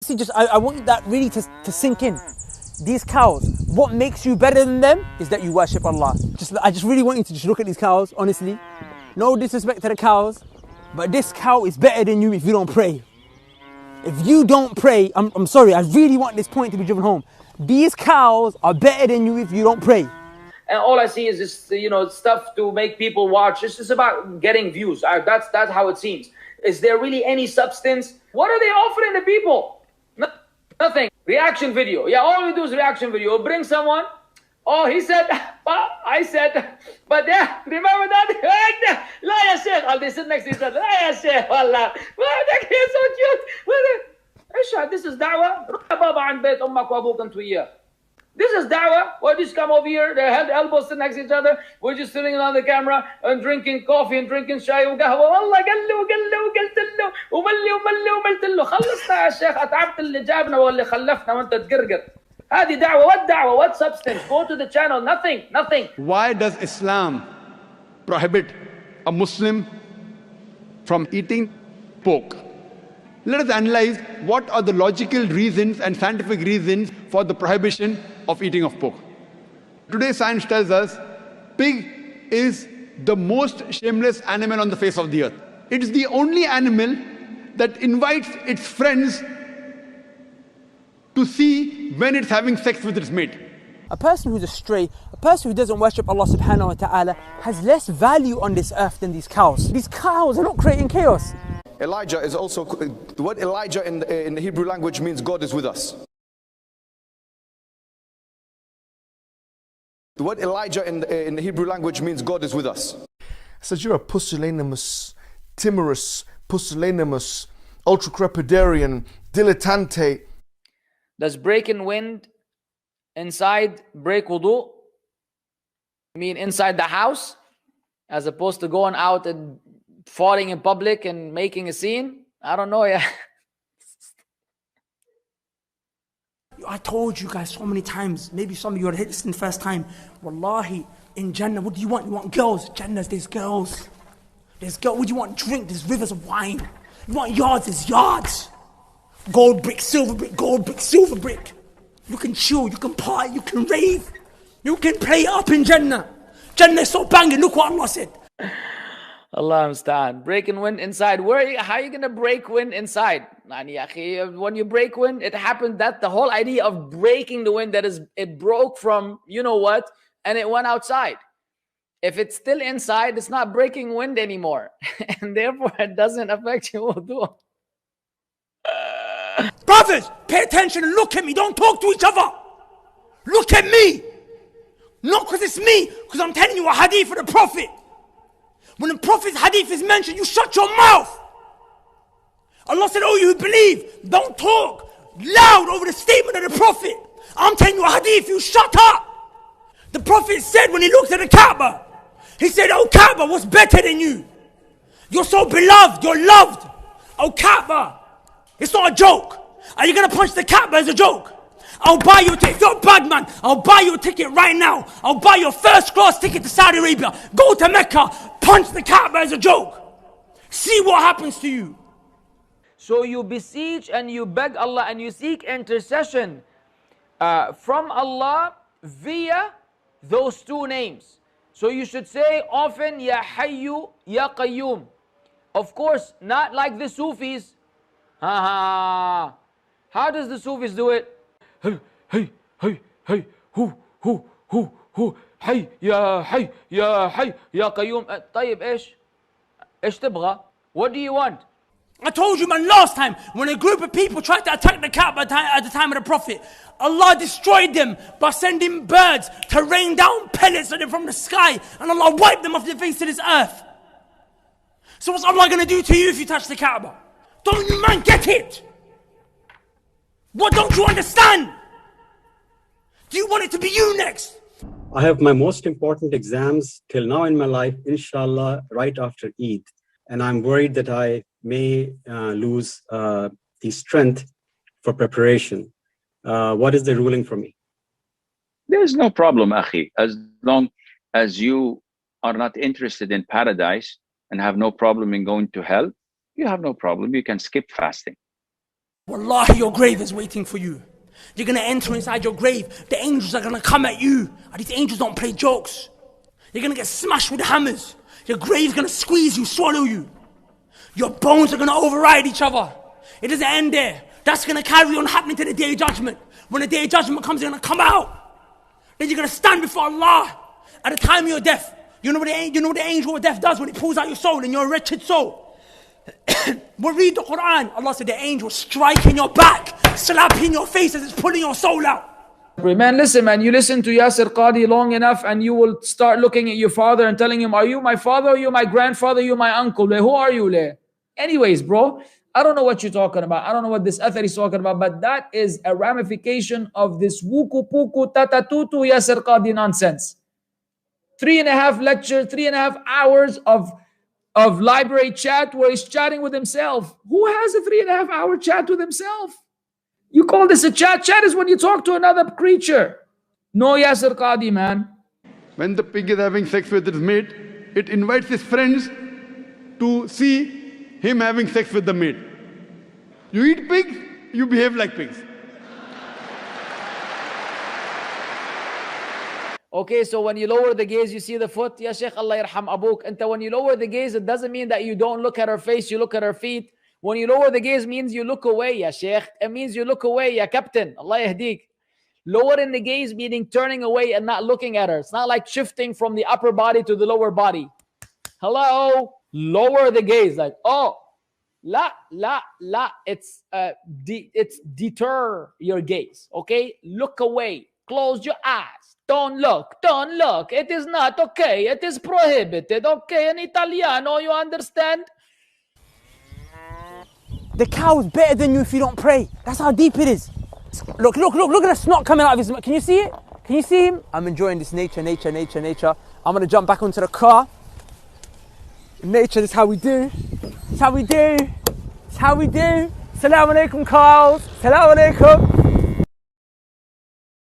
See, I want that really to sink in. These cows, what makes you better than them is that you worship Allah. I just really want you to just look at these cows, honestly. No disrespect to the cows, but this cow is better than you if you don't pray. If you don't pray, I'm sorry, I really want this point to be driven home. These cows are better than you if you don't pray. And all I see is this, stuff to make people watch. It's just about getting views. That's how it seems. Is there really any substance? What are they offering the people? Nothing. Reaction video. Yeah, all we do is reaction video. Bring someone. Oh, he said, I said, but yeah, remember that? لا يا شيخ. They sit next to each other. لا يا شيخ والله. He's so cute. ايش this is da'wah. روح يا بابا عند بيت امك وابوك انت وياه. This is da'wah. Why just come over here? Their elbows sit next to each other. We're just sitting on the camera and drinking coffee and drinking شاي وقهوة. والله قال له وقلت له وملي وملت له. خلصنا يا شيخ. أتعبت اللي جابنا واللي خلفنا وأنت تقرقر. هذه دعوة. What da'wah? What substance? Go to the channel. Nothing. Why does Islam prohibit a Muslim from eating pork? Let us analyze what are the logical reasons and scientific reasons for the prohibition of eating of pork. Today science tells us pig is the most shameless animal on the face of the earth. It's the only animal that invites its friends to see when it's having sex with its mate. A person who's astray, a person who doesn't worship Allah subhanahu wa ta'ala has less value on this earth than these cows. These cows are not creating chaos. Elijah is also, the word Elijah in the Hebrew language means God is with us. The word Elijah in the Hebrew language means God is with us. Says you're a pusillanimous, timorous, pusillanimous, ultra-crepidarian, dilettante. Does breaking wind inside break wudu? I mean inside the house, as opposed to going out and falling in public and making a scene? I don't know, yeah. I told you guys so many times, maybe some of you are listening the first time. Wallahi, in Jannah, what do you want? You want girls? Jannah, there's girls. There's girls. What do you want? Drink, there's rivers of wine. You want yards? There's yards. Gold brick, silver brick, gold brick, silver brick. You can chill, you can party, you can rave. You can play up in Jannah. Jannah is so banging, look what Allah said. Allah understand. Breaking wind inside. How are you going to break wind inside? When you break wind, it happened that the whole idea of breaking the wind, it broke from you know what, and it went outside. If it's still inside, it's not breaking wind anymore. And therefore, it doesn't affect your wudu. Brothers, pay attention and look at me. Don't talk to each other. Look at me. Not because it's me, because I'm telling you a hadith of the Prophet. When the Prophet's hadith is mentioned, you shut your mouth. Allah said, oh, you who believe, don't talk loud over the statement of the Prophet. I'm telling you a hadith, you shut up. The Prophet said when he looked at the Kaaba, he said, oh Kaaba, what's better than you? You're so beloved, you're loved. Oh Kaaba, it's not a joke. Are you going to punch the Kaaba as a joke? I'll buy you a ticket. If you're a bad man, I'll buy you a ticket right now. I'll buy you a first class ticket to Saudi Arabia. Go to Mecca, punch the Kaaba as a joke. See what happens to you. So you beseech and you beg Allah and you seek intercession from Allah via those two names. So you should say often, Ya Hayyu, Ya Qayyum. Of course, not like the Sufis. How does the Sufis do it? Hey, hu, حي يا حي يا حي يا قيوم. طيب ايش تبغى? What do you want? I told you, man, last time, when a group of people tried to attack the Kaaba at the time of the Prophet, Allah destroyed them by sending birds to rain down pellets on them from the sky, and Allah wiped them off the face of this earth. So what's Allah going to do to you if you touch the Kaaba? Don't you, man, get it? What don't you understand? Do you want it to be you next? I have my most important exams till now in my life, inshallah, right after Eid. And I'm worried that I may lose the strength for preparation. What is the ruling for me? There's no problem, Akhi. As long as you are not interested in paradise and have no problem in going to hell, you have no problem. You can skip fasting. Wallahi, your grave is waiting for you. You're gonna enter inside your grave. The angels are gonna come at you. And these angels don't play jokes. You're gonna get smashed with hammers. Your grave's gonna squeeze you, swallow you. Your bones are gonna override each other. It doesn't end there. That's gonna carry on happening to the day of judgment. When the day of judgment comes, you're gonna come out. Then you're gonna stand before Allah at the time of your death. You know what the angel of death does when it pulls out your soul and you're a wretched soul? We'll read the Quran. Allah said the angel will strike in your back, slap in your face as it's pulling your soul out. Man, listen, man, you listen to Yasir Qadi long enough and you will start looking at your father and telling him, are you my father, are you my grandfather, are you my uncle? Who are you? Anyways, bro, I don't know what you're talking about. I don't know what this author is talking about, but that is a ramification of this wuku puku tatatutu Yasir Qadi nonsense. 3.5 lectures, 3.5 hours of library chat where he's chatting with himself. Who has a 3.5 hour chat with himself? You call this a chat? Chat is when you talk to another creature. No, Yasir Qadi, man. When the pig is having sex with its mate, it invites his friends to see him having sex with the mate. You eat pigs, you behave like pigs. Okay, so when you lower the gaze, you see the foot. Ya Shaykh, Allah yarham abuk. And when you lower the gaze, it doesn't mean that you don't look at her face, you look at her feet. When you lower the gaze means you look away, ya Shaykh. It means you look away, ya Captain. Allah yahdeek. Lowering the gaze meaning turning away and not looking at her. It's not like shifting from the upper body to the lower body. Hello? Lower the gaze. Like, oh, la. It's deter your gaze. Okay? Look away. Close your eyes. Don't look. It is not okay. It is prohibited. Okay, in Italiano, you understand? The cow is better than you if you don't pray. That's how deep it is. Look at the snot coming out of his mouth. Can you see it? Can you see him? I'm enjoying this nature. I'm gonna jump back onto the car. Nature is how we do. It's how we do. It's how we do. Assalamu alaikum, cows. Assalamu alaikum.